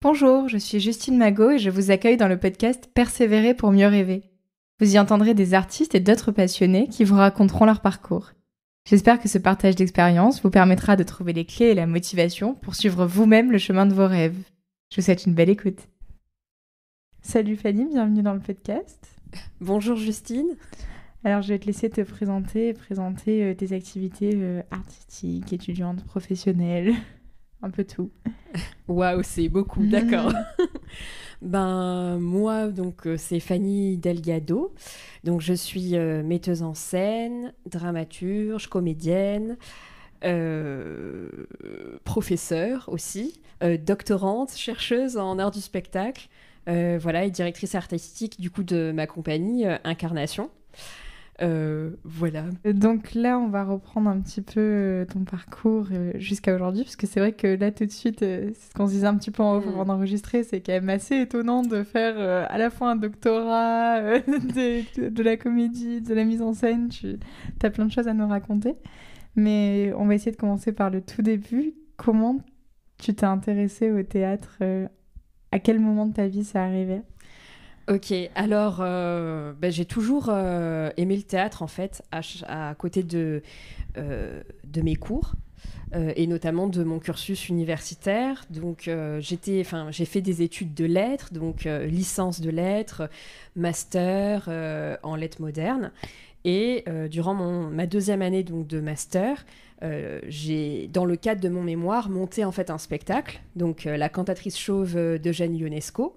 Bonjour, je suis Justine Magot et je vous accueille dans le podcast Persévérer pour mieux rêver. Vous y entendrez des artistes et d'autres passionnés qui vous raconteront leur parcours. J'espère que ce partage d'expérience vous permettra de trouver les clés et la motivation pour suivre vous-même le chemin de vos rêves. Je vous souhaite une belle écoute. Salut Fanny, bienvenue dans le podcast. Bonjour Justine. Alors je vais te laisser te présenter tes activités artistiques, étudiantes, professionnelles, un peu tout. Waouh, c'est beaucoup, d'accord. Moi, donc, c'est Fanny Delgado. Donc, je suis metteuse en scène, dramaturge, comédienne, professeure aussi, doctorante, chercheuse en art du spectacle, et directrice artistique du coup de ma compagnie Incarnation. Voilà. Donc là, on va reprendre un petit peu ton parcours jusqu'à aujourd'hui, parce que c'est vrai que là, tout de suite, c'est ce qu'on se disait un petit peu en off avant d'enregistrer, c'est quand même assez étonnant de faire à la fois un doctorat, de la comédie, de la mise en scène. Tu as plein de choses à nous raconter. Mais on va essayer de commencer par le tout début. Comment tu t'es intéressée au théâtre à quel moment de ta vie ça arrivait ? Ok, alors j'ai toujours aimé le théâtre en fait, à côté de mes cours et notamment de mon cursus universitaire. Donc j'ai fait des études de lettres, donc licence de lettres, master en lettres modernes. Et durant ma deuxième année donc, de master, j'ai, dans le cadre de mon mémoire, monté en fait un spectacle, donc La cantatrice chauve d'Eugène Ionesco.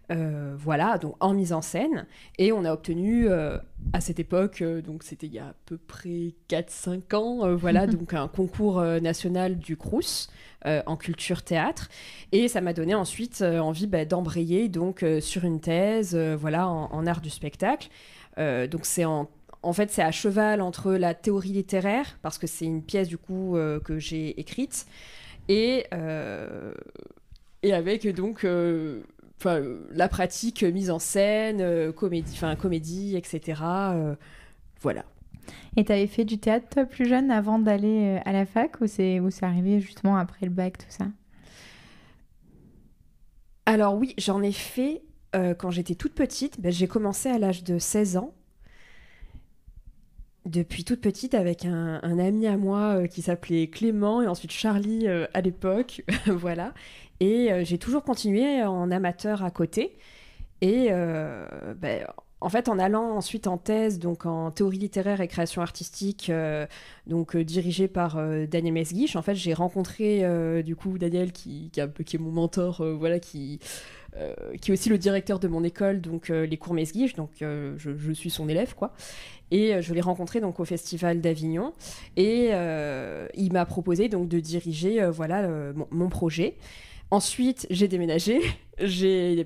Donc en mise en scène, et on a obtenu à cette époque, donc c'était il y a à peu près 4-5 ans, donc un concours national du Crous en culture théâtre, et ça m'a donné ensuite envie d'embrayer donc sur une thèse en art du spectacle. Donc en fait, c'est à cheval entre la théorie littéraire, parce que c'est une pièce du coup que j'ai écrite, et avec donc la pratique mise en scène, comédie, etc. Voilà. Et tu avais fait du théâtre toi, plus jeune avant d'aller à la fac, ou c'est arrivé justement après le bac, tout ça ? Alors oui, j'en ai fait quand j'étais toute petite. J'ai commencé à l'âge de 16 ans. Depuis toute petite avec un ami à moi qui s'appelait Clément et ensuite Charlie à l'époque. Voilà. Et j'ai toujours continué en amateur à côté. Et en fait, en allant ensuite en thèse, donc en théorie littéraire et création artistique, dirigée par Daniel Mesguich, en fait, j'ai rencontré du coup Daniel qui est mon mentor, qui est aussi le directeur de mon école, donc les cours Mesguich, donc je suis son élève, quoi. Et je l'ai rencontré donc au Festival d'Avignon, et il m'a proposé donc de diriger mon projet. Ensuite, j'ai déménagé,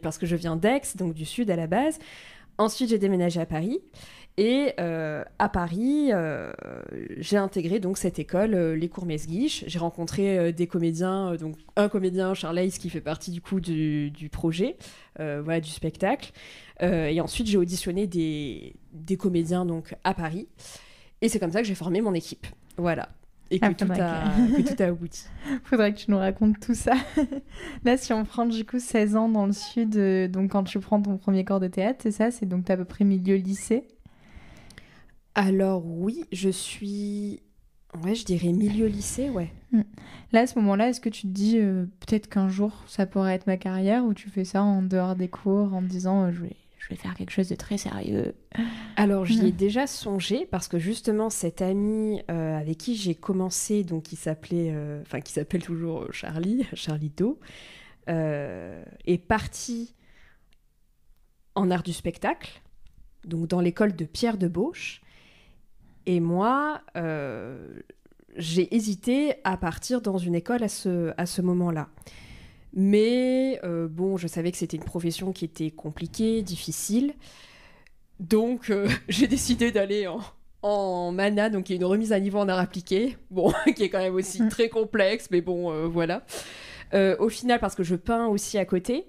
parce que je viens d'Aix, donc du sud à la base. Ensuite, j'ai déménagé à Paris. Et à Paris, j'ai intégré donc cette école, les cours Mesguich. J'ai rencontré des comédiens, donc un comédien, Charles Hayes, qui fait partie du coup du projet, du spectacle. Et ensuite, j'ai auditionné des comédiens donc à Paris. Et c'est comme ça que j'ai formé mon équipe. Voilà. Et que tout a abouti. Faudrait que tu nous racontes tout ça. Là, si on prend du coup 16 ans dans le sud, donc quand tu prends ton premier cours de théâtre, c'est ça ? C'est donc à peu près milieu lycée ? Alors oui, je dirais milieu lycée, ouais. Là, à ce moment-là, est-ce que tu te dis peut-être qu'un jour, ça pourrait être ma carrière, ou tu fais ça en dehors des cours en te disant je vais faire quelque chose de très sérieux ? Alors, j'y ai déjà songé, parce que justement, cet ami avec qui j'ai commencé, donc qui s'appelle toujours Charlie Do, est parti en art du spectacle, donc dans l'école de Pierre Debauche. Et moi, j'ai hésité à partir dans une école à ce moment-là. Mais je savais que c'était une profession qui était compliquée, difficile. Donc, j'ai décidé d'aller en MANA, donc qui est une remise à niveau en art appliqué, qui est quand même aussi très complexe, mais voilà. Au final, parce que je peins aussi à côté,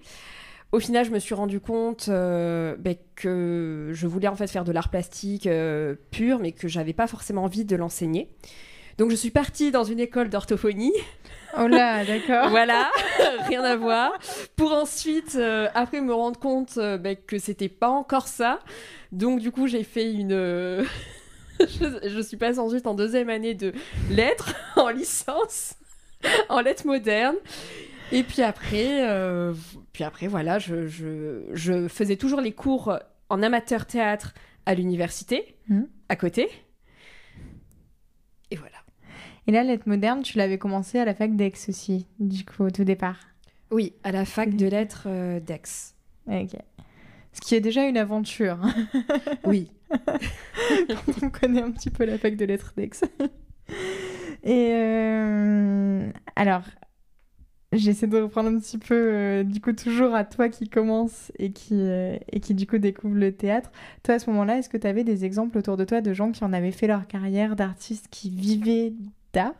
au final, je me suis rendu compte que je voulais en fait faire de l'art plastique pur, mais que j'avais pas forcément envie de l'enseigner. Donc je suis partie dans une école d'orthophonie. Oh là, d'accord. Voilà, rien à voir. Pour ensuite, après me rendre compte que c'était pas encore ça. Donc du coup, j'ai fait une... je suis passée ensuite en 2e année de lettres, en licence, en lettres modernes. Et puis après, voilà, je faisais toujours les cours en amateur théâtre à l'université, à côté. Et voilà. Et là, lettres modernes, tu l'avais commencé à la fac d'Aix aussi, du coup, au tout départ. Oui, à la fac de lettres d'Aix. Ok. Ce qui est déjà une aventure. Oui. On connaît un petit peu la fac de lettres d'Aix. Et alors, j'essaie de reprendre un petit peu, du coup, toujours à toi qui commence et qui du coup, découvre le théâtre. Toi, à ce moment-là, est-ce que tu avais des exemples autour de toi de gens qui en avaient fait leur carrière, d'artistes qui vivaient d'art,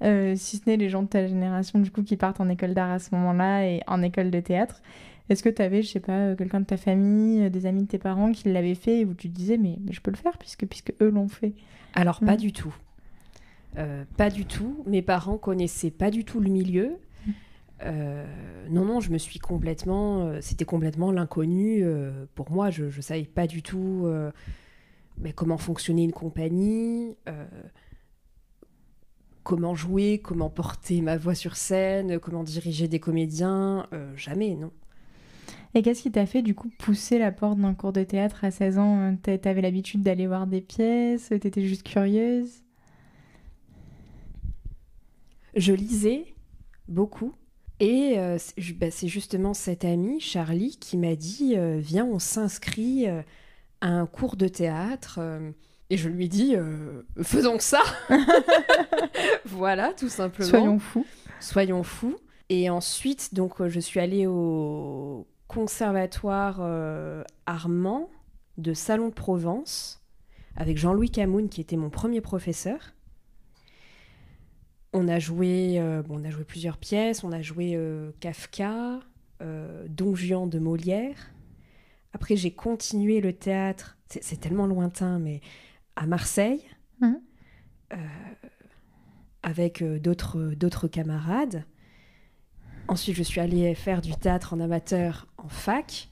si ce n'est les gens de ta génération, du coup, qui partent en école d'art à ce moment-là et en école de théâtre? Est-ce que tu avais, je sais pas, quelqu'un de ta famille, des amis de tes parents qui l'avaient fait et où tu te disais, mais je peux le faire puisque eux l'ont fait? Alors, pas du tout. Pas du tout. Mes parents connaissaient pas du tout le milieu. Non, je me suis complètement... c'était complètement l'inconnu. Pour moi, je ne savais pas du tout comment fonctionnait une compagnie, comment jouer, comment porter ma voix sur scène, comment diriger des comédiens. Jamais, non. Et qu'est-ce qui t'a fait, du coup, pousser la porte d'un cours de théâtre à 16 ans? T'avais l'habitude d'aller voir des pièces? T'étais juste curieuse? Je lisais beaucoup. Et c'est justement cet ami, Charlie, qui m'a dit « Viens, on s'inscrit à un cours de théâtre. » Et je lui ai dit « Faisons ça !» Voilà, tout simplement. Soyons fous. Et ensuite, donc, je suis allée au conservatoire Armand de Salon de Provence avec Jean-Louis Camoun, qui était mon premier professeur. On a joué plusieurs pièces. On a joué Kafka, Don Juan de Molière. Après, j'ai continué le théâtre. C'est tellement lointain, mais à Marseille, avec d'autres camarades. Ensuite, je suis allée faire du théâtre en amateur en fac,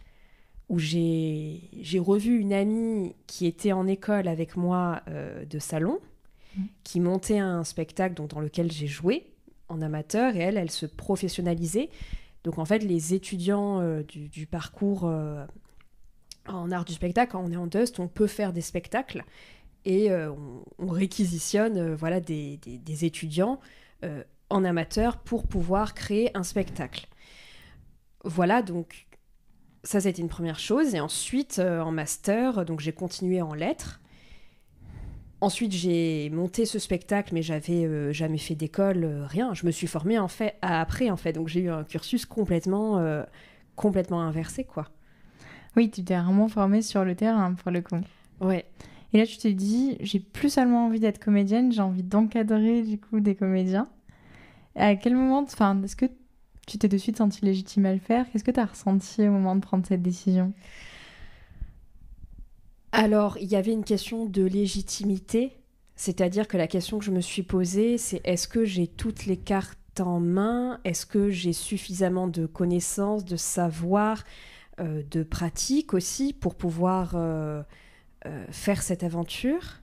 où j'ai revu une amie qui était en école avec moi de salon, qui montait un spectacle dans lequel j'ai joué en amateur, et elle se professionnalisait. Donc en fait, les étudiants du parcours en art du spectacle, quand on est en Dust, on peut faire des spectacles, et on réquisitionne des étudiants en amateur pour pouvoir créer un spectacle. Voilà, donc ça c'était une première chose. Et ensuite, en master, donc j'ai continué en lettres. Ensuite, j'ai monté ce spectacle, mais j'avais jamais fait d'école, rien. Je me suis formée après, en fait. Donc, j'ai eu un cursus complètement inversé, quoi. Oui, tu t'es vraiment formée sur le terrain, pour le coup. Ouais. Et là, tu t'es dit, j'ai plus seulement envie d'être comédienne, j'ai envie d'encadrer, du coup, des comédiens. À quel moment, est-ce que tu t'es de suite sentie légitime à le faire? Qu'est-ce que tu as ressenti au moment de prendre cette décision? Alors, il y avait une question de légitimité, c'est-à-dire que la question que je me suis posée, c'est est-ce que j'ai toutes les cartes en main? Est-ce que j'ai suffisamment de connaissances, de savoir, de pratique aussi pour pouvoir faire cette aventure?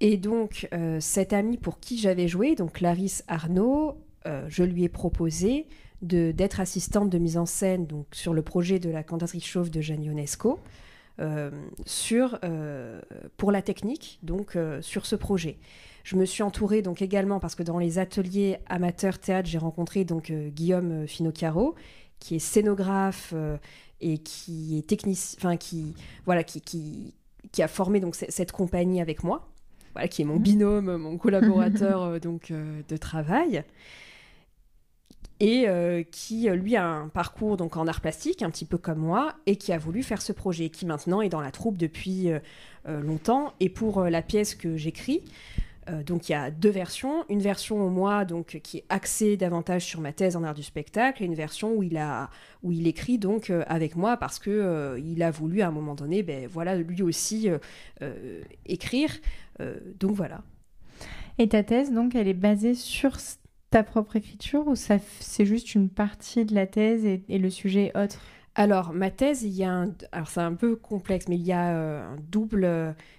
Et donc, cette amie pour qui j'avais joué, donc Clarisse Arnaud, je lui ai proposé d'être assistante de mise en scène donc, sur le projet de la cantatrice chauve de Jeanne Ionesco, pour la technique, donc sur ce projet. Je me suis entourée donc également, parce que dans les ateliers amateurs théâtre, j'ai rencontré donc Guillaume Finocchiaro, qui est scénographe et qui est technicien, qui a formé donc cette compagnie avec moi, voilà, qui est mon binôme, mon collaborateur de travail. Et qui, lui, a un parcours donc, en art plastique, un petit peu comme moi, et qui a voulu faire ce projet, qui maintenant est dans la troupe depuis longtemps. Et pour la pièce que j'écris, donc il y a 2 versions. Une version au mois donc, qui est axée davantage sur ma thèse en art du spectacle, et une version où il écrit donc, avec moi, parce qu'il a voulu, à un moment donné, lui aussi écrire. Donc voilà. Et ta thèse, donc, elle est basée sur ta propre écriture ou c'est juste une partie de la thèse et le sujet est autre? Alors, ma thèse, alors c'est un peu complexe, mais il y a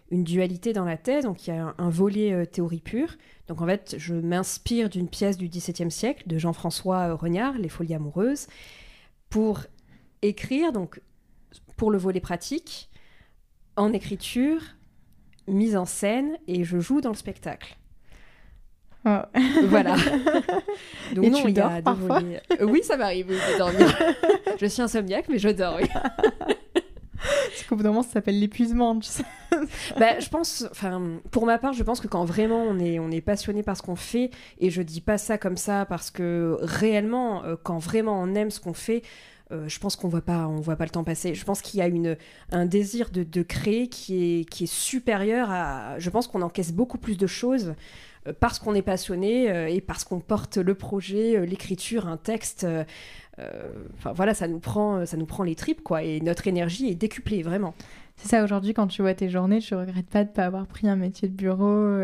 une dualité dans la thèse. Donc, il y a un volet théorie pure. Donc, en fait, je m'inspire d'une pièce du XVIIe siècle de Jean-François Regnard, Les Folies amoureuses, pour écrire, donc, pour le volet pratique, en écriture, mise en scène, et je joue dans le spectacle. Oh. Voilà. Donc et non, tu dors parfois? Oui, ça m'arrive de dormir. Je suis insomniaque, mais je dors, oui. Parce qu'au bout d'un moment, ça s'appelle l'épuisement, tu sais. Je pense, pour ma part, je pense que quand vraiment on est passionné par ce qu'on fait, et je dis pas ça comme ça parce que réellement, quand vraiment on aime ce qu'on fait, je pense qu'on voit pas le temps passer. Je pense qu'il y a un désir de créer qui est supérieur à. Je pense qu'on encaisse beaucoup plus de choses parce qu'on est passionné et parce qu'on porte le projet, l'écriture, un texte. Voilà, ça nous prend les tripes, quoi. Et notre énergie est décuplée, vraiment. C'est ça, aujourd'hui, quand tu vois tes journées, tu regrettes pas de pas avoir pris un métier de bureau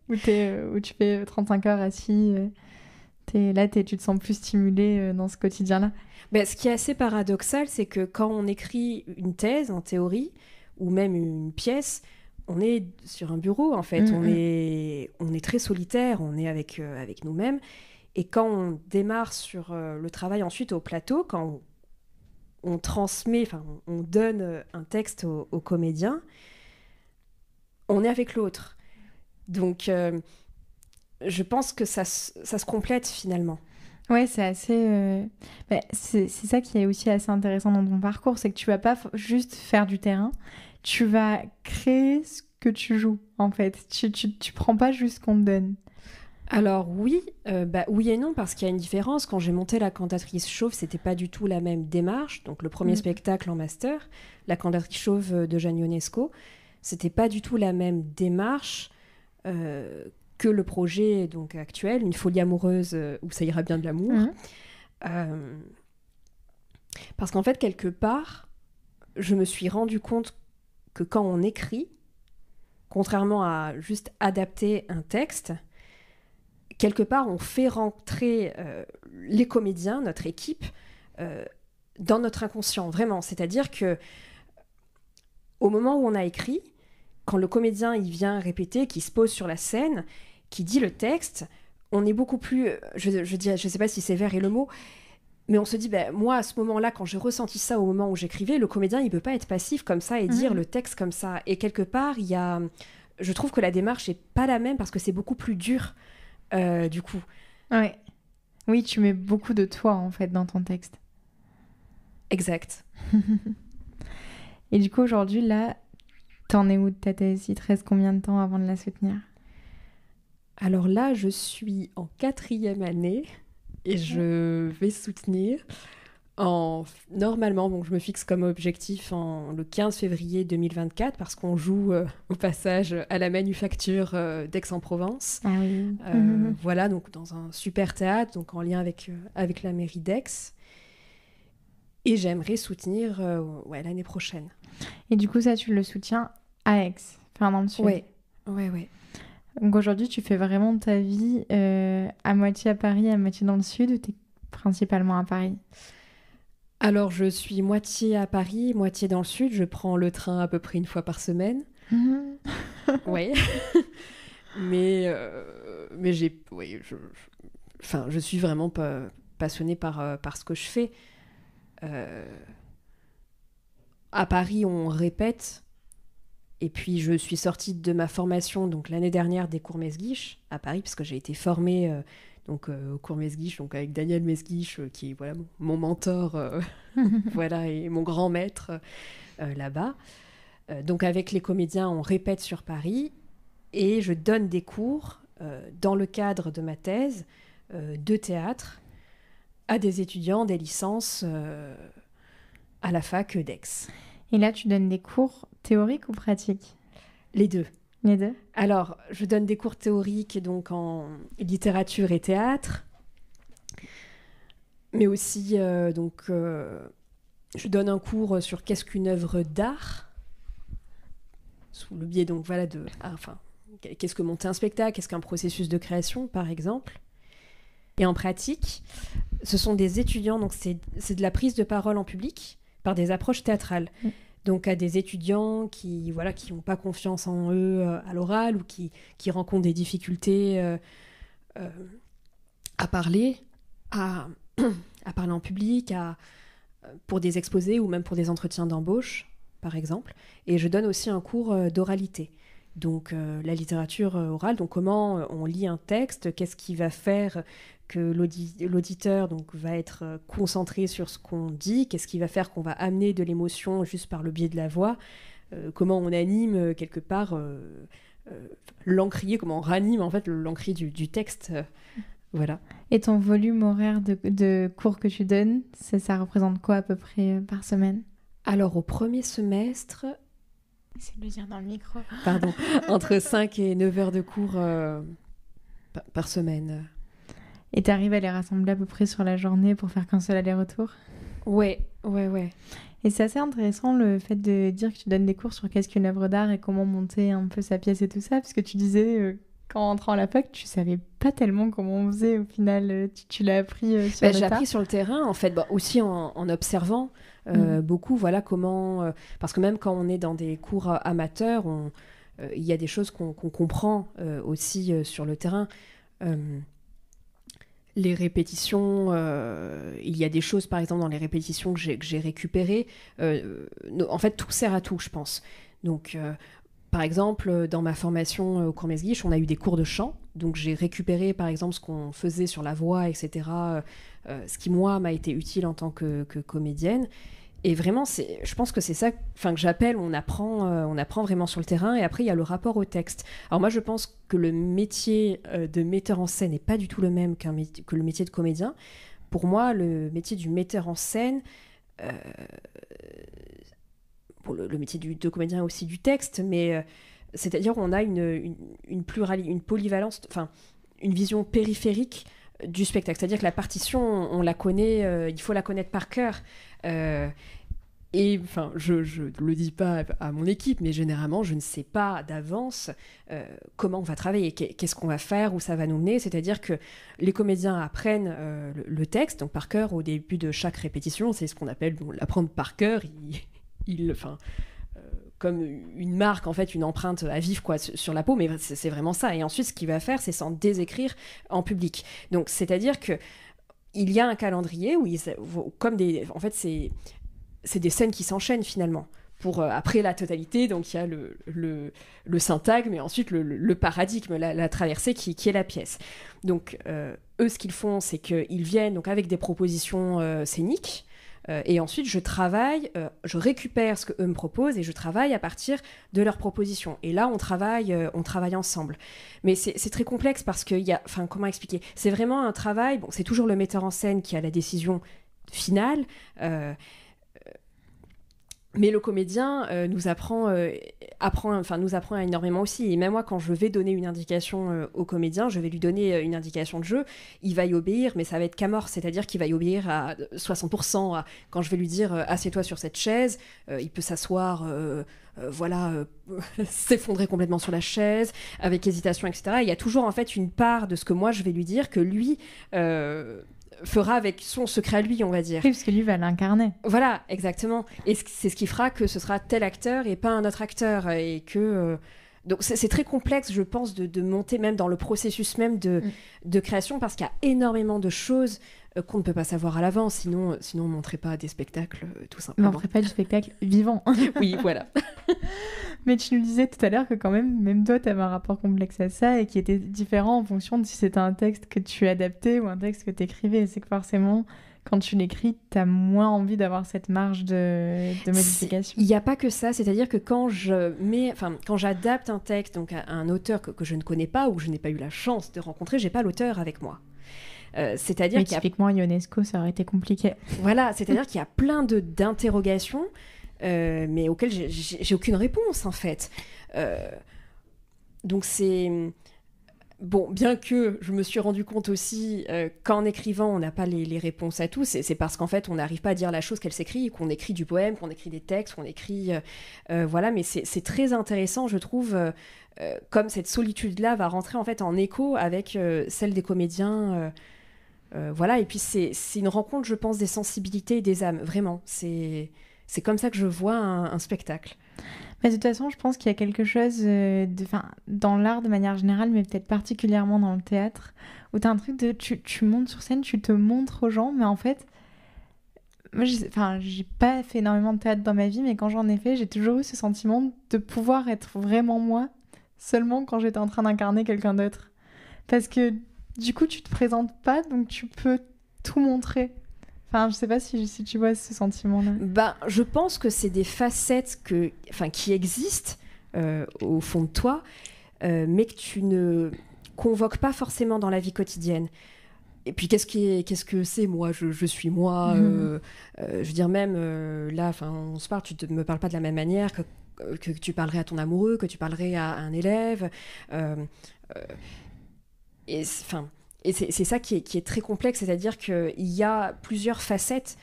où tu fais 35 heures assis. Tu te sens plus stimulé dans ce quotidien-là. Ce qui est assez paradoxal, c'est que quand on écrit une thèse en théorie, ou même une pièce, on est sur un bureau, en fait. On est très solitaire, on est avec nous-mêmes. Et quand on démarre sur le travail ensuite au plateau, quand on transmet, on donne un texte au comédien, on est avec l'autre. Donc, je pense que ça se complète finalement. Ouais, c'est assez. C'est ça qui est aussi assez intéressant dans ton parcours, c'est que tu vas pas juste faire du terrain, tu vas créer ce que tu joues, en fait. Tu prends pas juste ce qu'on te donne. Alors oui, oui et non, parce qu'il y a une différence. Quand j'ai monté La Cantatrice Chauve, c'était pas du tout la même démarche. Donc le premier spectacle en master, La Cantatrice Chauve de Jeanne Ionesco, c'était pas du tout la même démarche que le projet donc actuel, Une folie amoureuse où ça ira bien de l'amour. Parce qu'en fait, quelque part, je me suis rendu compte que quand on écrit, contrairement à juste adapter un texte, quelque part, on fait rentrer les comédiens, notre équipe, dans notre inconscient, vraiment. C'est-à-dire que au moment où on a écrit, quand le comédien il vient répéter, qui se pose sur la scène, qui dit le texte, on est beaucoup plus... je sais pas si sévère est le mot, mais on se dit, moi, à ce moment-là, quand j'ai ressenti ça au moment où j'écrivais, le comédien, il peut pas être passif comme ça et dire le texte comme ça. Et quelque part, je trouve que la démarche est pas la même parce que c'est beaucoup plus dur, du coup. Ouais. Oui, tu mets beaucoup de toi, en fait, dans ton texte. Exact. Et du coup, aujourd'hui, là, t'en es où de ta thèse? Il te reste combien de temps avant de la soutenir? Alors là, je suis en 4e année et je vais soutenir normalement, donc je me fixe comme objectif le 15 février 2024 parce qu'on joue au passage à la Manufacture d'Aix-en-Provence. Ah oui. Voilà, donc dans un super théâtre, donc en lien avec la mairie d'Aix. Et j'aimerais soutenir l'année prochaine. Et du coup, ça, tu le soutiens à Aix, enfin dans le sud. Ouais. Donc aujourd'hui, tu fais vraiment ta vie à moitié à Paris, à moitié dans le sud, ou t'es principalement à Paris? Alors, je suis moitié à Paris, moitié dans le sud. Je prends le train à peu près une fois par semaine. Oui. mais je suis vraiment passionnée par ce que je fais. À Paris, on répète. Et puis, je suis sortie de ma formation donc l'année dernière des cours Mesguich à Paris, parce que j'ai été formée au cours Mesguich, donc avec Daniel Mesguich, qui est mon mentor et mon grand maître là-bas. Donc, avec les comédiens, on répète sur Paris et je donne des cours dans le cadre de ma thèse de théâtre à des étudiants, des licences à la fac d'Aix. Et là, tu donnes des cours théoriques ou pratiques? Les deux. Les deux? Alors, je donne des cours théoriques donc en littérature et théâtre, mais aussi je donne un cours sur qu'est-ce qu'une œuvre d'art, sous le biais qu'est-ce que monter un spectacle, qu'est-ce qu'un processus de création, par exemple. Et en pratique, ce sont des étudiants, donc c'est de la prise de parole en public par des approches théâtrales. Donc à des étudiants qui n'ont pas confiance en eux à l'oral ou qui rencontrent des difficultés à parler en public, pour des exposés ou même pour des entretiens d'embauche, par exemple. Et je donne aussi un cours d'oralité. Donc la littérature orale, donc comment on lit un texte, qu'est-ce qui va faire que l'auditeur donc, va être concentré sur ce qu'on dit, qu'est-ce qui va faire qu'on va amener de l'émotion juste par le biais de la voix, comment on anime quelque part l'encrier, comment on ranime en fait l'encrier du texte. Voilà. Et ton volume horaire de cours que tu donnes, ça représente quoi à peu près par semaine? Alors au premier semestre... Essaye de le dire dans le micro. Pardon. Entre 5 et 9 heures de cours par semaine. Et tu arrives à les rassembler à peu près sur la journée pour faire qu'un seul aller-retour? Ouais. Et c'est assez intéressant le fait de dire que tu donnes des cours sur qu'est-ce qu'une œuvre d'art et comment monter un peu sa pièce et tout ça, parce que tu disais qu'en entrant à la fac, tu savais pas tellement comment on faisait au final. Tu l'as appris sur le tas. J'ai appris sur le terrain, en fait, aussi en observant beaucoup, voilà comment... parce que même quand on est dans des cours amateurs, il y a des choses qu'on comprend aussi sur le terrain. Les répétitions, il y a des choses, par exemple, dans les répétitions que j'ai récupérées. En fait, tout sert à tout, je pense. Donc, par exemple, dans ma formation au Cours-Mesguich, on a eu des cours de chant. Donc, j'ai récupéré, par exemple, ce qu'on faisait sur la voix, etc. Ce qui, moi, m'a été utile en tant que comédienne. Et vraiment, je pense que c'est ça que j'appelle, on apprend vraiment sur le terrain. Et après, il y a le rapport au texte. Alors moi, je pense que le métier de metteur en scène n'est pas du tout le même que le métier de comédien. Pour moi, le métier du metteur en scène, le métier de comédien aussi du texte, mais c'est-à-dire qu'on a une polyvalence, une vision périphérique du spectacle. C'est-à-dire que la partition, on la connaît, il faut la connaître par cœur. Et je le dis pas à mon équipe, mais généralement, je ne sais pas d'avance comment on va travailler, qu'est-ce qu'on va faire, où ça va nous mener. C'est-à-dire que les comédiens apprennent le texte, donc par cœur au début de chaque répétition. C'est ce qu'on appelle l'apprendre par cœur. Comme une marque, en fait, une empreinte à vivre sur la peau, mais c'est vraiment ça. Et ensuite, ce qu'il va faire, c'est s'en désécrire en public. Donc, c'est-à-dire que il y a un calendrier où en fait, c'est des scènes qui s'enchaînent finalement. Pour après la totalité, donc il y a le syntagme, mais ensuite le paradigme, la traversée qui est la pièce. Donc, eux, ce qu'ils font, c'est qu'ils viennent donc avec des propositions scéniques. Et ensuite, je récupère ce qu'eux me proposent et je travaille à partir de leurs propositions. Et là, on travaille ensemble. Mais c'est très complexe parce qu'il y a... comment expliquer ? C'est vraiment un travail... Bon, c'est toujours le metteur en scène qui a la décision finale. Mais le comédien nous apprend énormément aussi. Et même moi, quand je vais donner une indication au comédien, je vais lui donner une indication de jeu, il va y obéir, mais ça va être qu'amorce, c'est-à-dire qu'il va y obéir à 60%. Quand je vais lui dire « assieds-toi sur cette chaise », il peut s'asseoir... s'effondrer complètement sur la chaise, avec hésitation, etc. Il y a toujours en fait une part de ce que moi je vais lui dire que lui... fera avec son secret à lui, on va dire. Oui, parce que lui va l'incarner. Voilà, exactement. Et c'est ce qui fera que ce sera tel acteur et pas un autre acteur. Et que... Donc c'est très complexe, je pense, de monter même dans le processus même de création, parce qu'il y a énormément de choses qu'on ne peut pas savoir à l'avance, sinon on ne montrait pas des spectacles, tout simplement. On ne montrait pas du spectacle vivant. Oui, voilà. Mais tu nous disais tout à l'heure que quand même toi, tu avais un rapport complexe à ça et qui était différent en fonction de si c'était un texte que tu adaptais ou un texte que tu écrivais. C'est que forcément, quand tu l'écris, tu as moins envie d'avoir cette marge de modification. Il n'y a pas que ça, c'est-à-dire que quand j'adapte un texte donc à un auteur que je ne connais pas ou que je n'ai pas eu la chance de rencontrer, j'ai pas l'auteur avec moi. C'est-à-dire typiquement, Ionesco, ça aurait été compliqué. Voilà, c'est-à-dire qu'il y a plein d'interrogations, mais auxquelles j'ai aucune réponse, en fait. Donc Bon, bien que je me suis rendu compte aussi qu'en écrivant, on n'a pas les réponses à tout, c'est parce qu'en fait, on n'arrive pas à dire la chose qu'elle s'écrit, qu'on écrit du poème, qu'on écrit des textes, qu'on écrit... voilà, mais c'est très intéressant, je trouve, comme cette solitude-là va rentrer en fait en écho avec celle des comédiens. Voilà, et puis c'est une rencontre, je pense, des sensibilités et des âmes, vraiment. C'est comme ça que je vois un spectacle. Mais de toute façon, je pense qu'il y a quelque chose dans l'art de manière générale, mais peut-être particulièrement dans le théâtre, où tu as un truc de tu montes sur scène, tu te montres aux gens, mais en fait, moi, j'ai pas fait énormément de théâtre dans ma vie, mais quand j'en ai fait, j'ai toujours eu ce sentiment de pouvoir être vraiment moi, seulement quand j'étais en train d'incarner quelqu'un d'autre. Parce que du coup, tu te présentes pas, donc tu peux tout montrer. Enfin, je sais pas si tu vois ce sentiment-là. Ben, je pense que c'est des facettes qui existent au fond de toi, mais que tu ne convoques pas forcément dans la vie quotidienne. Et puis, qu'est-ce que c'est, moi je suis moi. Je veux dire, même là, on se parle, tu ne me parles pas de la même manière que tu parlerais à ton amoureux, que tu parlerais à un élève. Et c'est ça qui est très complexe, c'est-à-dire qu'il y a plusieurs facettes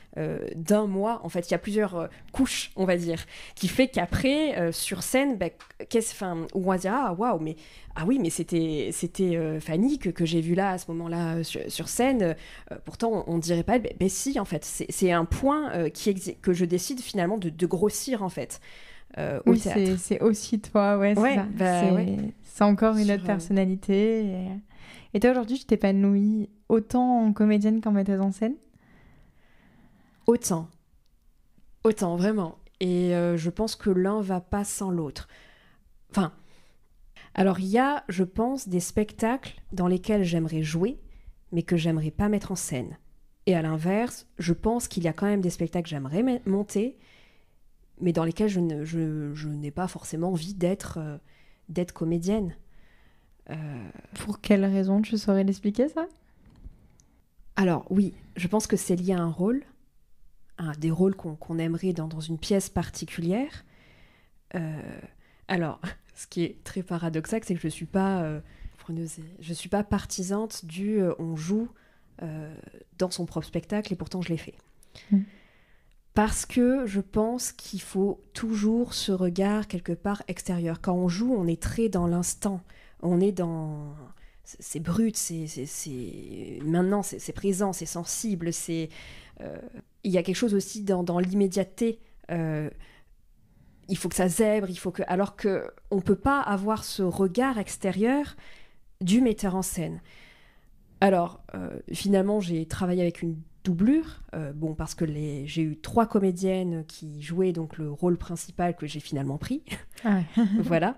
d'un moi, en fait, il y a plusieurs couches, on va dire, qui fait qu'après, sur scène, où on va dire, ah waouh, mais ah oui, mais c'était Fanny que j'ai vue là, à ce moment-là, sur scène, pourtant on ne dirait pas, si, en fait, c'est un point que je décide finalement de grossir, en fait, au oui, théâtre. c'est aussi toi, ouais, c'est ça. C'est encore une autre personnalité. Et toi, aujourd'hui, tu t'épanouis autant en comédienne qu'en metteuse en scène ? Autant, vraiment. Et je pense que l'un va pas sans l'autre. Enfin, alors il y a, je pense, des spectacles dans lesquels j'aimerais jouer, mais que j'aimerais pas mettre en scène. Et à l'inverse, je pense qu'il y a quand même des spectacles que j'aimerais monter, mais dans lesquels je n'ai pas forcément envie d'être comédienne. Pour quelle raison tu saurais l'expliquer, ça ? Alors oui, je pense que c'est lié à un rôle, des rôles qu'on aimerait dans une pièce particulière. Alors, ce qui est très paradoxal, c'est que je suis pas partisante du on joue dans son propre spectacle et pourtant je l'ai fait. Parce que je pense qu'il faut toujours ce regard quelque part extérieur. Quand on joue, on est très dans l'instant. On est dans... C'est brut, maintenant, c'est présent, c'est sensible. Il y a quelque chose aussi dans l'immédiateté. Il faut que ça zèbre, alors qu'on ne peut pas avoir ce regard extérieur du metteur en scène. Alors, finalement, j'ai travaillé avec une doublure, parce que j'ai eu 3 comédiennes qui jouaient donc le rôle principal que j'ai finalement pris. Ah ouais. Voilà.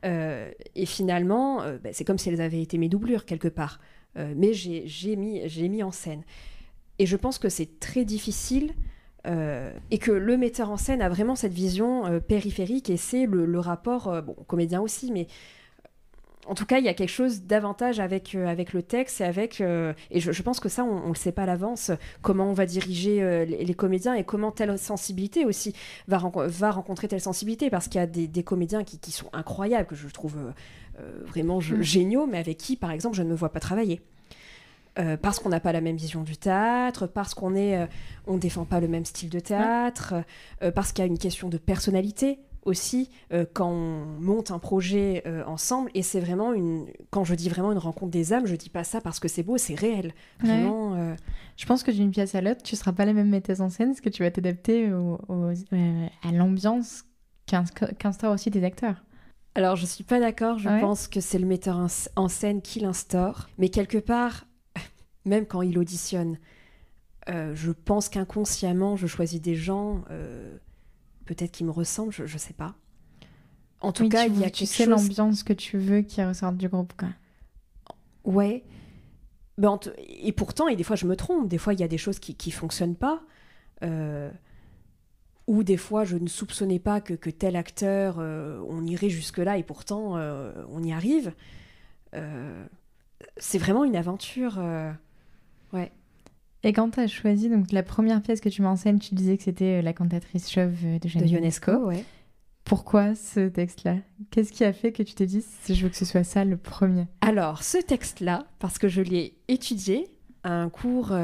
Et finalement, c'est comme si elles avaient été mes doublures quelque part. Mais j'ai mis en scène. Et je pense que c'est très difficile et que le metteur en scène a vraiment cette vision périphérique et c'est le rapport, comédien aussi, mais en tout cas, il y a quelque chose d'avantage avec le texte et je pense que ça, on ne le sait pas à l'avance, comment on va diriger les comédiens et comment telle sensibilité aussi va rencontrer telle sensibilité, parce qu'il y a des comédiens qui sont incroyables, que je trouve vraiment géniaux, mais avec qui, par exemple, je ne me vois pas travailler. Parce qu'on n'a pas la même vision du théâtre, parce qu'on défend pas le même style de théâtre, parce qu'il y a une question de personnalité aussi quand on monte un projet ensemble, et c'est vraiment quand je dis vraiment une rencontre des âmes, je dis pas ça parce que c'est beau, c'est réel vraiment. Je pense que d'une pièce à l'autre tu seras pas la même metteuse en scène, parce que tu vas t'adapter à l'ambiance qu'instaurent aussi tes acteurs. Alors je suis pas d'accord, je pense que c'est le metteur en scène qui l'instaure, mais quelque part même quand il auditionne, je pense qu'inconsciemment je choisis des gens peut-être qui me ressemblent, je sais pas. En tout cas, il y a quelque chose... Tu sais l'ambiance que tu veux qui ressorte du groupe, quoi. Ouais. Et pourtant, et des fois je me trompe, des fois il y a des choses qui fonctionnent pas, ou des fois je ne soupçonnais pas que tel acteur, on irait jusque-là, et pourtant on y arrive. C'est vraiment une aventure... Ouais. Et quand tu as choisi donc, la première pièce que tu mets en scène, tu disais que c'était La cantatrice chauve de Jeanne Ionesco. Ouais. Pourquoi ce texte-là? Qu'est-ce qui a fait que tu t'es dit, je veux que ce soit ça le premier? Alors, ce texte-là, parce que je l'ai étudié à un cours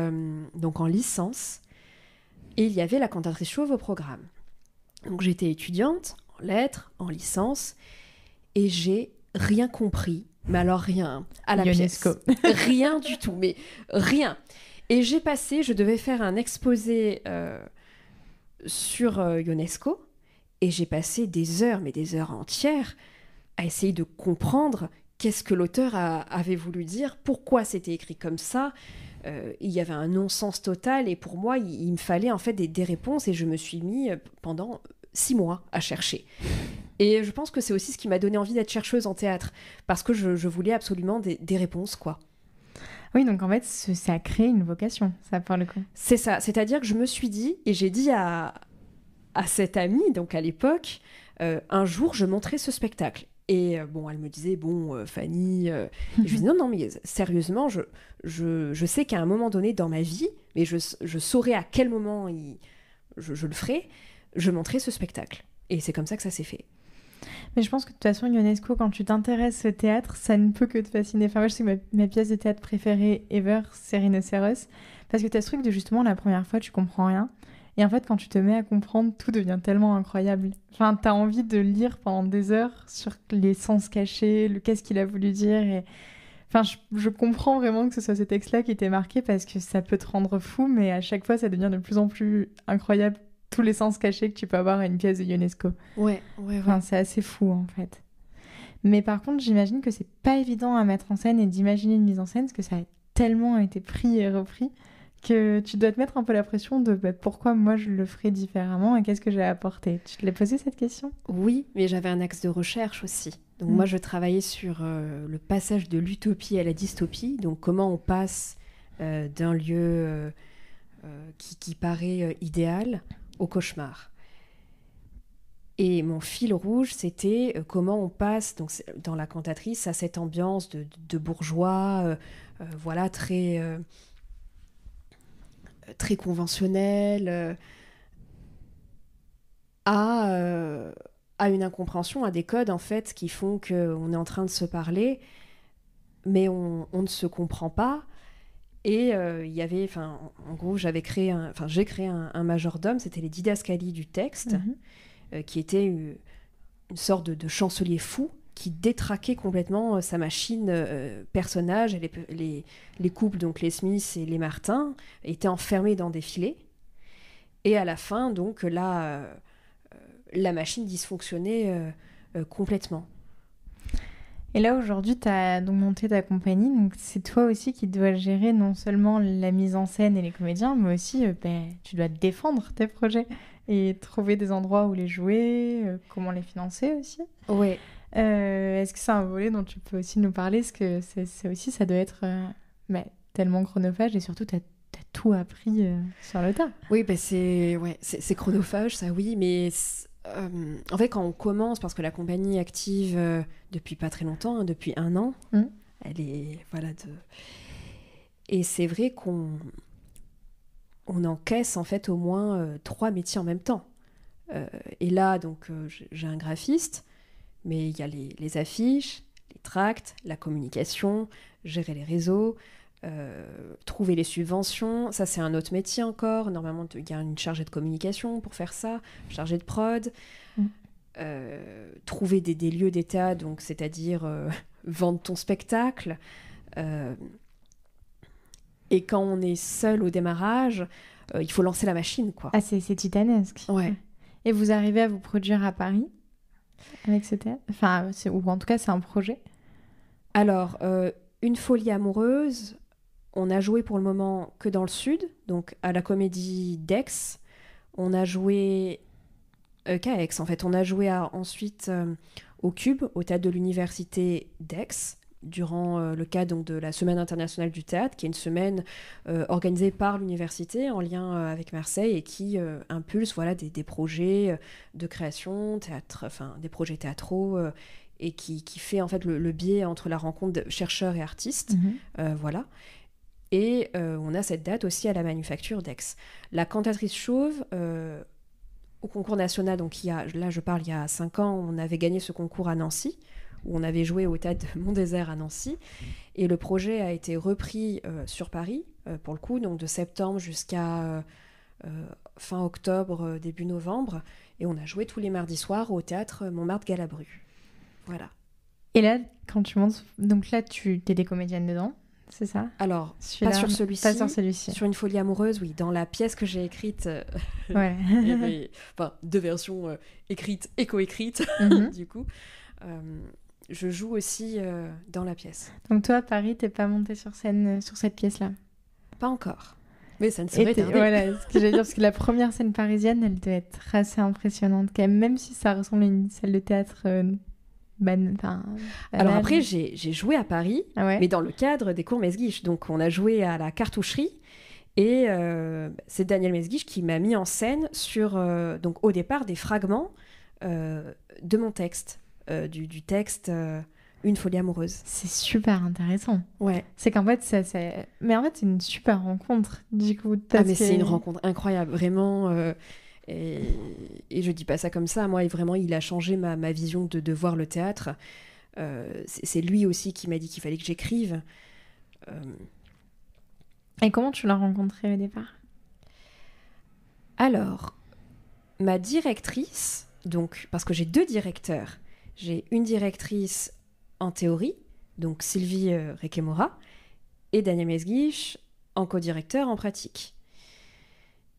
donc en licence, et il y avait la cantatrice chauve au programme. Donc j'étais étudiante en lettres, en licence, et j'ai rien compris, mais alors rien, à la Ionesco. pièce. Rien du tout, mais rien. Et je devais faire un exposé sur Ionesco, et j'ai passé des heures, mais des heures entières, à essayer de comprendre qu'est-ce que l'auteur avait voulu dire, pourquoi c'était écrit comme ça. Il y avait un non-sens total, et pour moi, il me fallait en fait des réponses, et je me suis mis pendant 6 mois à chercher. Et je pense que c'est aussi ce qui m'a donné envie d'être chercheuse en théâtre, parce que je voulais absolument des réponses, quoi. Oui, donc en fait, ça a créé une vocation, ça, pour le coup. C'est ça, c'est-à-dire que je me suis dit, et j'ai dit à cette amie, donc à l'époque, un jour, je montrais ce spectacle. Et bon, elle me disait, bon, Fanny... Et je lui disais, non, mais sérieusement, je sais qu'à un moment donné dans ma vie, mais je saurais à quel moment je le ferai, je montrais ce spectacle. Et c'est comme ça que ça s'est fait. Mais je pense que de toute façon, Ionesco, quand tu t'intéresses au théâtre, ça ne peut que te fasciner. Enfin, moi, je sais que ma pièce de théâtre préférée ever, c'est Rhinocéros. Parce que tu as ce truc de justement, la première fois, tu comprends rien. Et en fait, quand tu te mets à comprendre, tout devient tellement incroyable. Enfin, t'as envie de lire pendant des heures sur les sens cachés, qu'est-ce qu'il a voulu dire. Et... Enfin, je comprends vraiment que ce soit ce texte-là qui t'ait marqué parce que ça peut te rendre fou, mais à chaque fois, ça devient de plus en plus incroyable, tous les sens cachés que tu peux avoir à une pièce de Ionesco. Ouais. Enfin, c'est assez fou, en fait. Mais par contre, j'imagine que c'est pas évident à mettre en scène et d'imaginer une mise en scène parce que ça a tellement été pris et repris que tu dois te mettre un peu la pression de pourquoi moi je le ferais différemment et qu'est-ce que j'ai apporté. Tu te l'as posé cette question? Oui, mais j'avais un axe de recherche aussi. Donc moi, je travaillais sur le passage de l'utopie à la dystopie. Donc comment on passe d'un lieu qui paraît idéal au cauchemar. Et mon fil rouge, c'était comment on passe donc, dans la cantatrice à cette ambiance de bourgeois, voilà, très conventionnelle, à une incompréhension, à des codes en fait qui font qu'on est en train de se parler, mais on ne se comprend pas. Et il y avait, en gros, j'ai créé un majordome, c'était les didascalies du texte, qui était une sorte de chancelier fou qui détraquait complètement sa machine personnage, et les couples, donc les Smith et les Martin, étaient enfermés dans des filets. Et à la fin, donc, là, la machine dysfonctionnait complètement. Et là, aujourd'hui, tu as donc monté ta compagnie, donc c'est toi aussi qui dois gérer non seulement la mise en scène et les comédiens, mais aussi tu dois défendre tes projets et trouver des endroits où les jouer, comment les financer aussi. Oui. Est-ce que c'est un volet dont tu peux aussi nous parler? Parce que c'est aussi, ça doit être tellement chronophage et surtout, tu as tout appris sur le tas. Oui, c'est chronophage, ça oui, mais en fait, quand on commence, parce que la compagnie est active depuis pas très longtemps, hein, depuis 1 an, elle est, et c'est vrai qu'on encaisse en fait au moins 3 métiers en même temps. Et là, donc, j'ai un graphiste, mais il y a les affiches, les tracts, la communication, gérer les réseaux, trouver les subventions, ça c'est un autre métier encore. Normalement, il y a une chargée de communication pour faire ça, chargée de prod, trouver des lieux d'état, donc c'est-à-dire vendre ton spectacle. Et quand on est seul au démarrage, il faut lancer la machine, quoi. Ah, c'est titanesque. Ouais. Et vous arrivez à vous produire à Paris avec ce théâtre? Enfin, ou en tout cas, c'est un projet. Alors, Une folie amoureuse, on a joué pour le moment que dans le sud, donc à la Comédie d'Aix. On a joué qu'à Aix, en fait. On a joué ensuite au Cube, au théâtre de l'Université d'Aix, durant le cadre donc, de la Semaine internationale du théâtre, qui est une semaine organisée par l'université en lien avec Marseille et qui impulse des projets de création, des projets théâtraux, et qui fait en fait le biais entre la rencontre de chercheurs et artistes. Voilà. Et on a cette date aussi à la Manufacture d'Aix. La cantatrice chauve, au concours national, donc là je parle il y a 5 ans, on avait gagné ce concours à Nancy, où on avait joué au théâtre de Mont-Désert à Nancy, et le projet a été repris sur Paris, pour le coup, donc de septembre jusqu'à fin octobre, début novembre, et on a joué tous les mardis soirs au théâtre Montmartre-Galabru. Voilà. Et là, quand tu montes, donc là, tu t'étais comédienne dedans, c'est ça? Alors, pas sur celui-ci. Pas sur celui-ci. Sur Une folie amoureuse, oui. Dans la pièce que j'ai écrite, Ouais. il y avait 2 versions écrites et coécrites, du coup. Je joue aussi dans la pièce. Donc toi, à Paris, t'es pas montée sur scène sur cette pièce-là? Pas encore. Mais ça ne serait tardé. Voilà, ce que j'allais dire, parce que la première scène parisienne, elle devait être assez impressionnante quand même si ça ressemble à une salle de théâtre Alors après, j'ai joué à Paris, mais dans le cadre des cours Mesguich. Donc on a joué à la cartoucherie, et c'est Daniel Mesguich qui m'a mis en scène sur, donc au départ, des fragments de mon texte, du texte Une folie amoureuse. C'est super intéressant. Ouais. C'est qu'en fait, mais en fait, c'est une super rencontre, du coup. C'est une rencontre incroyable, vraiment. Et je dis pas ça comme ça. Moi, vraiment, il a changé ma vision de voir le théâtre. C'est lui aussi qui m'a dit qu'il fallait que j'écrive. Et comment tu l'as rencontré au départ? Alors, ma directrice, donc, parce que j'ai 2 directeurs. J'ai une directrice en théorie, donc Sylvie Requemora, et Daniel Mesguich en co-directeur en pratique.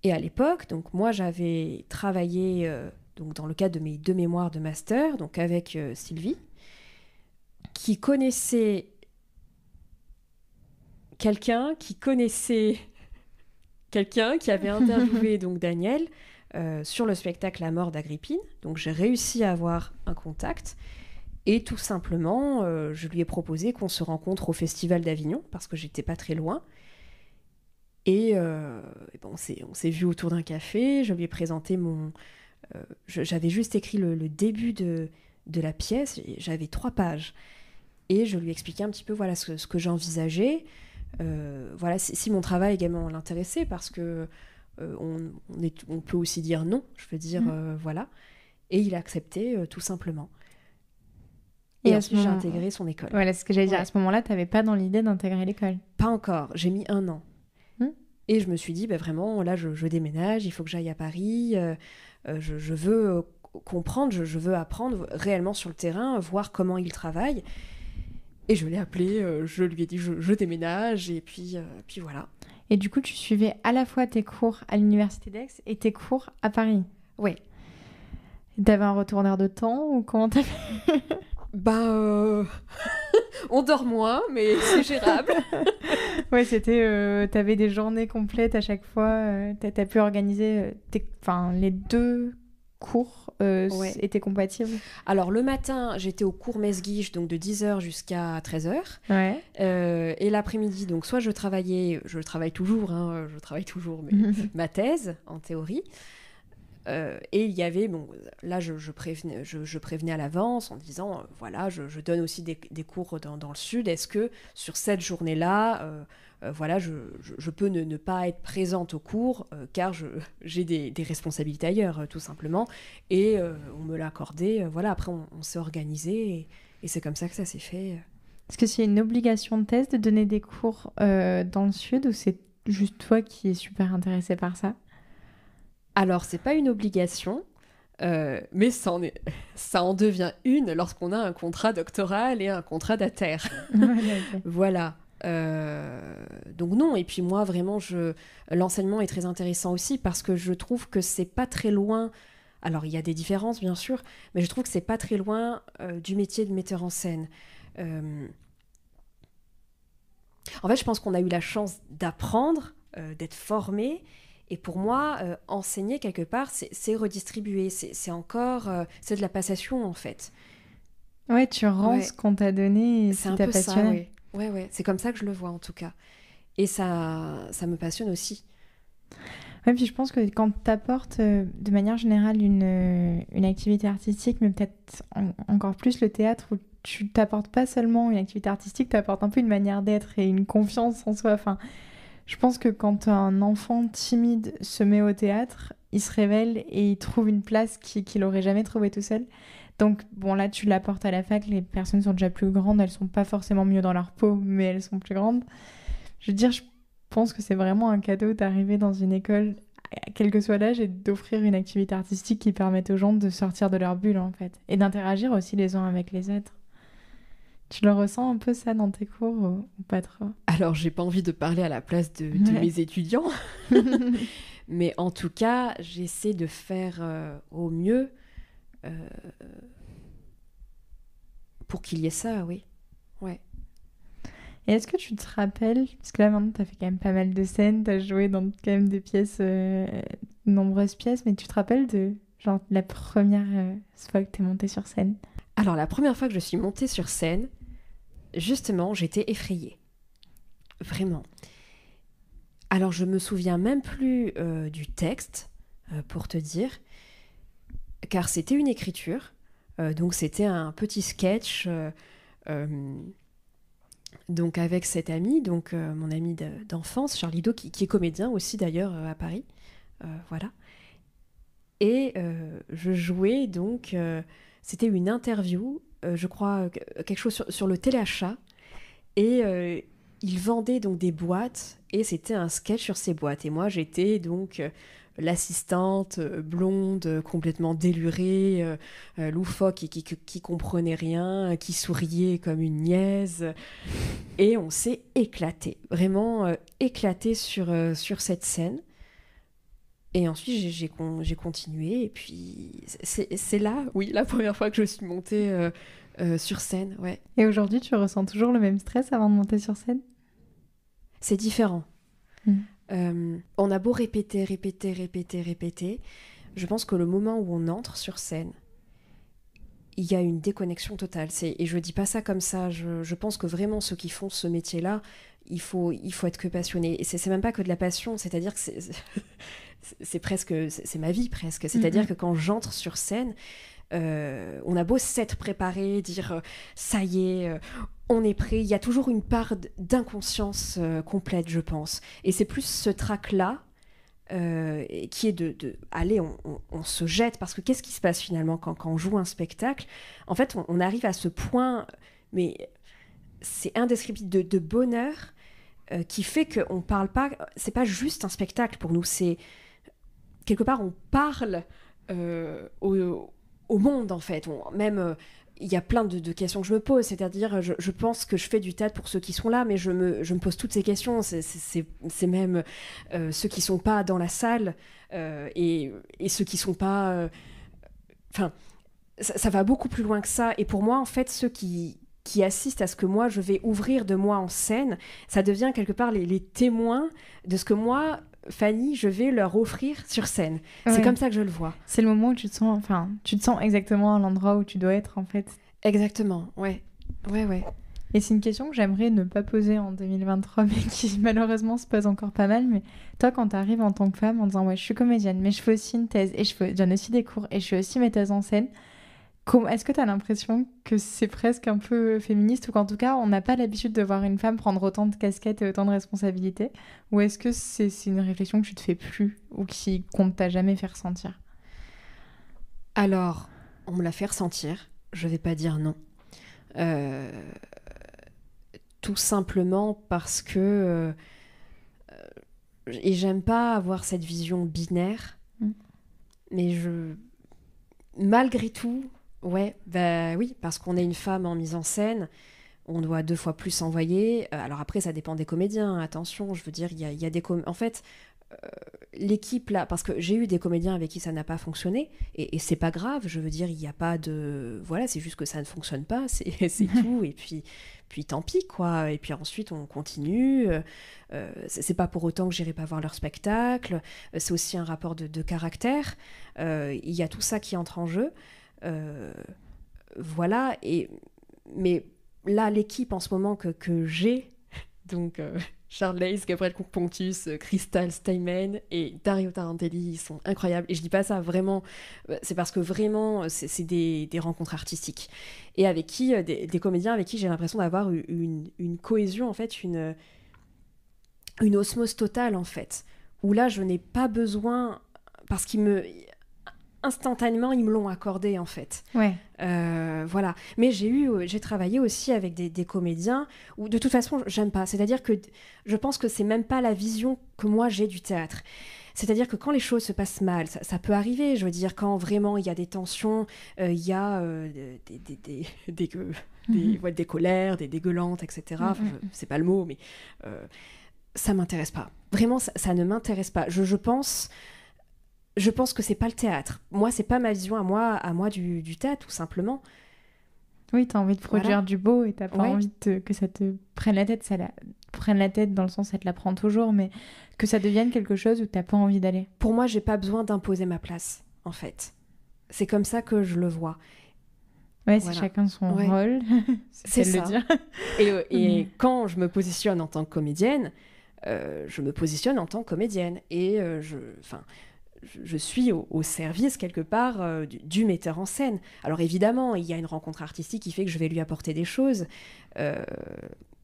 Et à l'époque, donc moi j'avais travaillé donc dans le cadre de mes 2 mémoires de master, donc avec Sylvie, qui connaissait quelqu'un qui avait interviewé donc Daniel sur le spectacle La mort d'Agrippine. Donc j'ai réussi à avoir un contact. Et tout simplement, je lui ai proposé qu'on se rencontre au Festival d'Avignon, parce que j'étais pas très loin. Et on s'est vus autour d'un café, je lui ai présenté j'avais juste écrit le début de la pièce, j'avais 3 pages. Et je lui ai expliqué un petit peu voilà, ce que j'envisageais, voilà, si mon travail également l'intéressait, parce que on peut aussi dire non, je veux dire, voilà. Et il a accepté, tout simplement. Et ensuite, j'ai intégré son école. Voilà, c'est ce que j'allais dire. À ce moment-là, tu n'avais pas dans l'idée d'intégrer l'école? Pas encore. J'ai mis 1 an. Et je me suis dit, vraiment, là, je déménage, il faut que j'aille à Paris. Je veux comprendre, je veux apprendre réellement sur le terrain, voir comment il travaille. Et je l'ai appelé, je lui ai dit, je déménage, et puis voilà. Et du coup, tu suivais à la fois tes cours à l'Université d'Aix et tes cours à Paris? Oui. T'avais un retour d'air de temps, ou comment t'as fait? On dort moins, mais c'est gérable. Ouais, c'était... t'avais des journées complètes à chaque fois. T'as pu organiser... les 2 cours étaient compatibles? Alors, le matin, j'étais au cours Mesguich, donc de 10h jusqu'à 13h. Ouais. Et l'après-midi, donc soit je travaille toujours, mais ma thèse, en théorie. Et il y avait, là je prévenais à l'avance en disant, voilà, je donne aussi des cours dans le sud, est-ce que sur cette journée-là, voilà, je peux ne pas être présente au cours, car j'ai des responsabilités ailleurs, tout simplement, et on me l'a accordé, voilà, après on s'est organisé, et c'est comme ça que ça s'est fait. Est-ce que c'est une obligation de thèse de donner des cours dans le sud, ou c'est juste toi qui es super intéressée par ça? Alors, c'est pas une obligation, mais ça en devient une lorsqu'on a un contrat doctoral et un contrat d'ATER. Okay. Voilà. Donc non, et puis moi, vraiment, l'enseignement est très intéressant aussi, parce que je trouve que c'est pas très loin. Alors, il y a des différences, bien sûr, mais je trouve que c'est pas très loin du métier de metteur en scène. En fait, je pense qu'on a eu la chance d'apprendre, d'être formé. Et pour moi, enseigner quelque part, c'est redistribuer. C'est encore... c'est de la passation, en fait. Ouais, tu rends ce qu'on t'a donné et c'est qui t'a passionné. Ça, ouais. C'est comme ça que je le vois, en tout cas. Et ça me passionne aussi. Ouais, puis je pense que quand t'apportes de manière générale une activité artistique, mais peut-être encore plus le théâtre, où tu t'apportes pas seulement une activité artistique, t'apportes un peu une manière d'être et une confiance en soi. Enfin, je pense que quand un enfant timide se met au théâtre, il se révèle et il trouve une place qu'il n'aurait jamais trouvée tout seul. Donc, bon, là, tu l'apportes à la fac, les personnes sont déjà plus grandes, elles sont pas forcément mieux dans leur peau, mais elles sont plus grandes. Je veux dire, je pense que c'est vraiment un cadeau d'arriver dans une école, quel que soit l'âge, et d'offrir une activité artistique qui permette aux gens de sortir de leur bulle, en fait, et d'interagir aussi les uns avec les autres. Tu le ressens un peu ça dans tes cours ou pas trop? Alors, j'ai pas envie de parler à la place de mes étudiants, mais en tout cas, j'essaie de faire au mieux pour qu'il y ait ça, oui. Ouais. Et est-ce que tu te rappelles, parce que là maintenant tu as fait quand même pas mal de scènes, tu as joué dans quand même des pièces, nombreuses pièces, mais tu te rappelles de genre la première fois que tu es montée sur scène? Alors, la première fois que je suis montée sur scène, justement, j'étais effrayée. Vraiment. Alors, je me souviens même plus du texte, pour te dire, car c'était une écriture. Donc, c'était un petit sketch donc avec cet ami, donc mon ami d'enfance, Charlie Do, qui est comédien aussi d'ailleurs à Paris. Voilà. Et je jouais donc... c'était une interview, je crois, quelque chose sur le téléachat. Et il vendait donc des boîtes, et c'était un sketch sur ces boîtes. Et moi, j'étais donc l'assistante blonde, complètement délurée, loufoque, qui comprenait rien, qui souriait comme une niaise. Et on s'est éclaté, vraiment éclaté sur cette scène. Et ensuite, j'ai continué, et puis c'est là, oui, la première fois que je suis montée sur scène, ouais. Et aujourd'hui, tu ressens toujours le même stress avant de monter sur scène? C'est différent. On a beau répéter, je pense que le moment où on entre sur scène, il y a une déconnexion totale. Et je dis pas ça comme ça, je pense que vraiment ceux qui font ce métier-là, il faut être que passionné. Et c'est même pas que de la passion, c'est-à-dire que c'est ma vie presque. C'est-à-dire que quand j'entre sur scène, on a beau s'être préparé, dire ça y est, on est prêt, il y a toujours une part d'inconscience complète, je pense. Et c'est plus ce trac-là qui est de allez, on se jette, parce que qu'est-ce qui se passe finalement quand on joue un spectacle? En fait, on arrive à ce point, mais c'est indescriptible de bonheur qui fait qu'on parle pas, c'est pas juste un spectacle pour nous, c'est quelque part on parle au monde en fait. Même il y a plein de questions que je me pose, c'est-à-dire je pense que je fais du théâtre pour ceux qui sont là, mais je me pose toutes ces questions, c'est même ceux qui sont pas dans la salle et ceux qui sont pas... Enfin, ça va beaucoup plus loin que ça, et pour moi en fait ceux qui assistent à ce que moi je vais ouvrir de moi en scène, ça devient quelque part les témoins de ce que moi, Fanny, je vais leur offrir sur scène. Ouais. C'est comme ça que je le vois. C'est le moment où tu te sens exactement à l'endroit où tu dois être en fait. Exactement, ouais. Et c'est une question que j'aimerais ne pas poser en 2023, mais qui malheureusement se pose encore pas mal. Mais toi, quand tu arrives en tant que femme en disant ouais, je suis comédienne, mais je fais aussi une thèse, et je donne aussi des cours, et je suis aussi metteuse en scène, est-ce que tu as l'impression que c'est presque un peu féministe, ou qu'en tout cas, on n'a pas l'habitude de voir une femme prendre autant de casquettes et autant de responsabilités? Ou est-ce que c'est une réflexion que tu te fais plus, ou qu'on ne t'a jamais fait ressentir? Alors, on me l'a fait ressentir, je vais pas dire non. Tout simplement parce que... et j'aime pas avoir cette vision binaire, mais malgré tout... Ouais, bah oui, parce qu'on est une femme en mise en scène, on doit 2 fois plus envoyer. Alors après, ça dépend des comédiens, attention, je veux dire, il y a des en fait, l'équipe là, parce que j'ai eu des comédiens avec qui ça n'a pas fonctionné, et c'est pas grave, je veux dire, il n'y a pas de... Voilà, c'est juste que ça ne fonctionne pas, c'est tout, et puis tant pis, quoi. Et puis ensuite, on continue. C'est pas pour autant que j'irai pas voir leur spectacle. C'est aussi un rapport de caractère. Il y a tout ça qui entre en jeu. Voilà, mais là l'équipe en ce moment que j'ai, donc Charles Leys, Gabriel Pontus, Crystal Steinman et Dario Tarantelli, ils sont incroyables, et je dis pas ça vraiment, c'est parce que vraiment c'est des rencontres artistiques, et avec qui des comédiens avec qui j'ai l'impression d'avoir une cohésion en fait, une osmose totale en fait, où là je n'ai pas besoin parce instantanément, ils me l'ont accordé, en fait. Ouais. Voilà. Mais j'ai travaillé aussi avec des comédiens où, de toute façon, j'aime pas. C'est-à-dire que je pense que c'est même pas la vision que moi j'ai du théâtre. C'est-à-dire que quand les choses se passent mal, ça peut arriver. Je veux dire, quand vraiment il y a des tensions, il y a des colères, des dégueulantes, etc. Enfin, c'est pas le mot, mais ça m'intéresse pas. Vraiment, ça ne m'intéresse pas. Je pense que c'est pas le théâtre. Moi, c'est pas ma vision à moi du théâtre, tout simplement. Oui, t'as envie de produire du beau et t'as pas envie que ça te prenne la tête. Ça prenne la tête dans le sens, ça te la prend toujours, mais que ça devienne quelque chose où t'as pas envie d'aller. Pour moi, j'ai pas besoin d'imposer ma place, en fait. C'est comme ça que je le vois. Ouais, c'est chacun son rôle. C'est ça. Le dire. Et quand je me positionne en tant que comédienne, je me positionne en tant que comédienne. Et je suis au service, quelque part, du metteur en scène. Alors évidemment, il y a une rencontre artistique qui fait que je vais lui apporter des choses.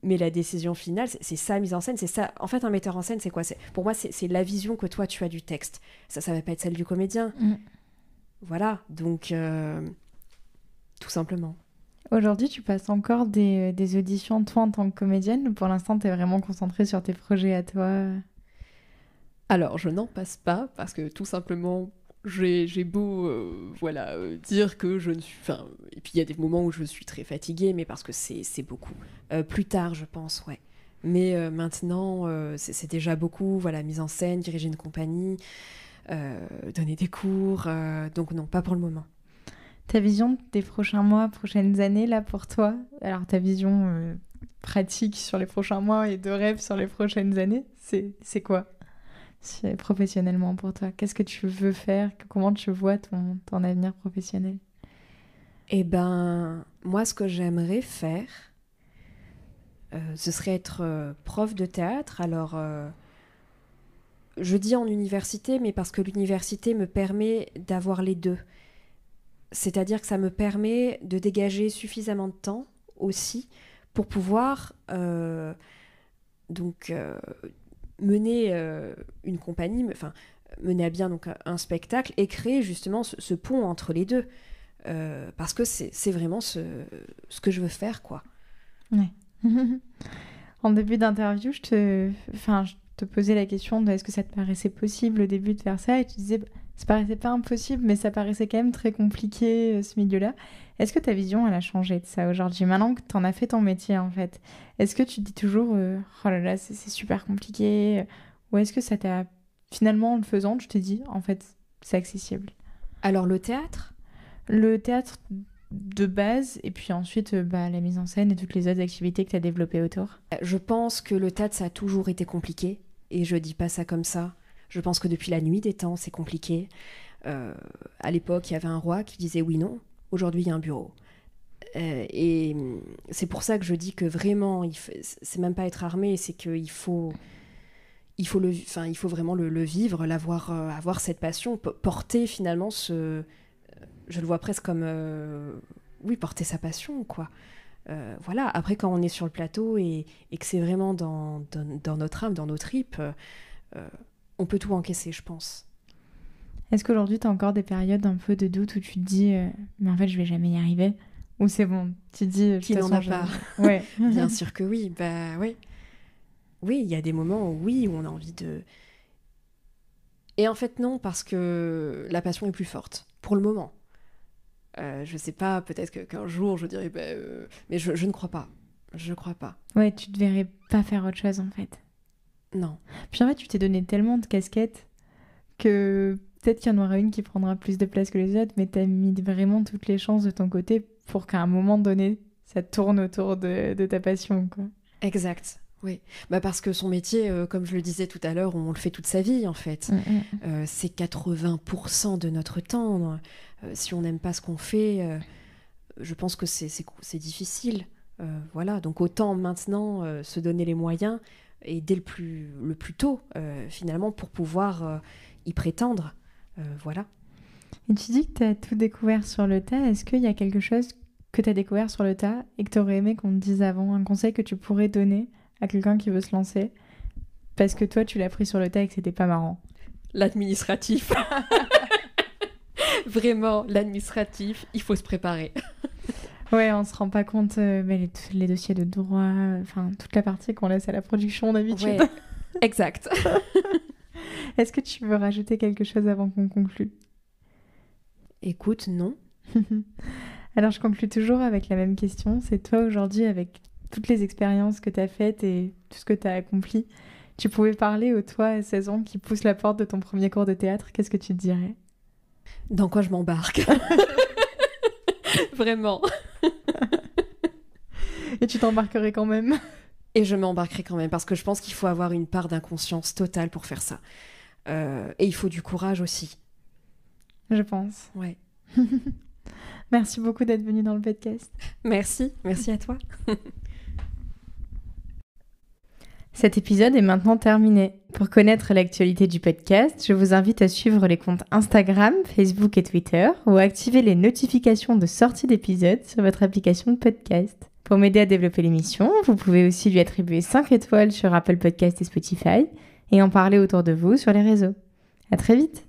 Mais la décision finale, c'est sa mise en scène. C'est ça. En fait, un metteur en scène, c'est quoi ? Pour moi, c'est la vision que toi, tu as du texte. Ça va pas être celle du comédien. Voilà. Donc, tout simplement. Aujourd'hui, tu passes encore des auditions, toi, en tant que comédienne, ou pour l'instant, tu es vraiment concentrée sur tes projets à toi ? Alors, je n'en passe pas, parce que tout simplement, j'ai beau dire que je ne suis... Enfin, et puis il y a des moments où je suis très fatiguée, mais parce que c'est beaucoup. Plus tard, je pense, ouais. Mais maintenant, c'est déjà beaucoup. Voilà, mise en scène, diriger une compagnie, donner des cours. Donc non, pas pour le moment. Ta vision des prochains mois, prochaines années, là, pour toi ? Alors, ta vision pratique sur les prochains mois et de rêve sur les prochaines années, c'est quoi ? C'est professionnellement pour toi, qu'est-ce que tu veux faire ? Comment tu vois ton avenir professionnel ? Eh ben, moi, ce que j'aimerais faire, ce serait être prof de théâtre. Alors, je dis en université, mais parce que l'université me permet d'avoir les deux. C'est-à-dire que ça me permet de dégager suffisamment de temps aussi pour pouvoir mener une compagnie, mener à bien donc, un spectacle et créer justement ce pont entre les deux. Parce que c'est vraiment ce que je veux faire, quoi. Ouais. En début d'interview, je te posais la question de est-ce que ça te paraissait possible au début de faire ça, et tu disais ça paraissait pas impossible, mais ça paraissait quand même très compliqué, ce milieu-là. Est-ce que ta vision, elle a changé de ça aujourd'hui, maintenant que tu en as fait ton métier, en fait ? Est-ce que tu te dis toujours oh là là, c'est super compliqué, ou est-ce que ça t'a finalement, en le faisant, tu t'es dit en fait c'est accessible ? Alors le théâtre de base, et puis ensuite la mise en scène et toutes les autres activités que tu as développées autour. Je pense que le théâtre, ça a toujours été compliqué, et je dis pas ça comme ça. Je pense que depuis la nuit des temps, c'est compliqué. À l'époque, il y avait un roi qui disait oui, non. Aujourd'hui, il y a un bureau. Et c'est pour ça que je dis que vraiment, c'est même pas être armé, c'est qu'il faut vraiment le vivre, avoir cette passion, porter finalement je le vois presque comme porter sa passion, quoi. Voilà. Après, quand on est sur le plateau et que c'est vraiment dans notre âme, dans nos tripes, on peut tout encaisser, je pense. Est-ce qu'aujourd'hui, tu as encore des périodes un peu de doute où tu te dis mais en fait, je vais jamais y arriver ? Ou c'est bon, tu te dis... Qui n'en a pas ? Ouais. Bien sûr que oui. Oui. Oui, il y a des moments où on a envie de... Et en fait, non, parce que la passion est plus forte, pour le moment. Je sais pas, peut-être qu'un jour, je dirais... mais je ne crois pas. Je crois pas. Ouais, tu te verrais pas faire autre chose, en fait. Non. Puis en fait, tu t'es donné tellement de casquettes que peut-être qu'il y en aura une qui prendra plus de place que les autres, mais t'as mis vraiment toutes les chances de ton côté pour qu'à un moment donné, ça tourne autour de ta passion, quoi. Exact, oui. Parce que son métier, comme je le disais tout à l'heure, on le fait toute sa vie, en fait. C'est 80% de notre temps. Si on n'aime pas ce qu'on fait, je pense que c'est difficile. Voilà, donc autant maintenant se donner les moyens et dès le plus tôt, finalement, pour pouvoir y prétendre. Voilà. Et tu dis que tu as tout découvert sur le tas. Est-ce qu'il y a quelque chose que tu as découvert sur le tas et que tu aurais aimé qu'on te dise avant, un conseil que tu pourrais donner à quelqu'un qui veut se lancer parce que toi, tu l'as pris sur le tas et que c'était pas marrant ? l'administratif. Vraiment, l'administratif, il faut se préparer. Ouais, on se rend pas compte, mais les dossiers de droit, enfin, toute la partie qu'on laisse à la production d'habitude. Ouais, exact. Est-ce que tu veux rajouter quelque chose avant qu'on conclue? Écoute, non. Alors, je conclue toujours avec la même question. C'est toi, aujourd'hui, avec toutes les expériences que tu as faites et tout ce que tu as accompli, tu pouvais parler au toi à 16 ans qui pousse la porte de ton premier cours de théâtre, qu'est-ce que tu te dirais? Dans quoi je m'embarque? Vraiment. Et tu t'embarquerais quand même? Et je m'embarquerai quand même, parce que je pense qu'il faut avoir une part d'inconscience totale pour faire ça. Et il faut du courage aussi. Je pense. Ouais. Merci beaucoup d'être venu dans le podcast. Merci à toi. Cet épisode est maintenant terminé. Pour connaître l'actualité du podcast, je vous invite à suivre les comptes Instagram, Facebook et Twitter ou à activer les notifications de sortie d'épisodes sur votre application de podcast. Pour m'aider à développer l'émission, vous pouvez aussi lui attribuer 5 étoiles sur Apple Podcasts et Spotify et en parler autour de vous sur les réseaux. À très vite!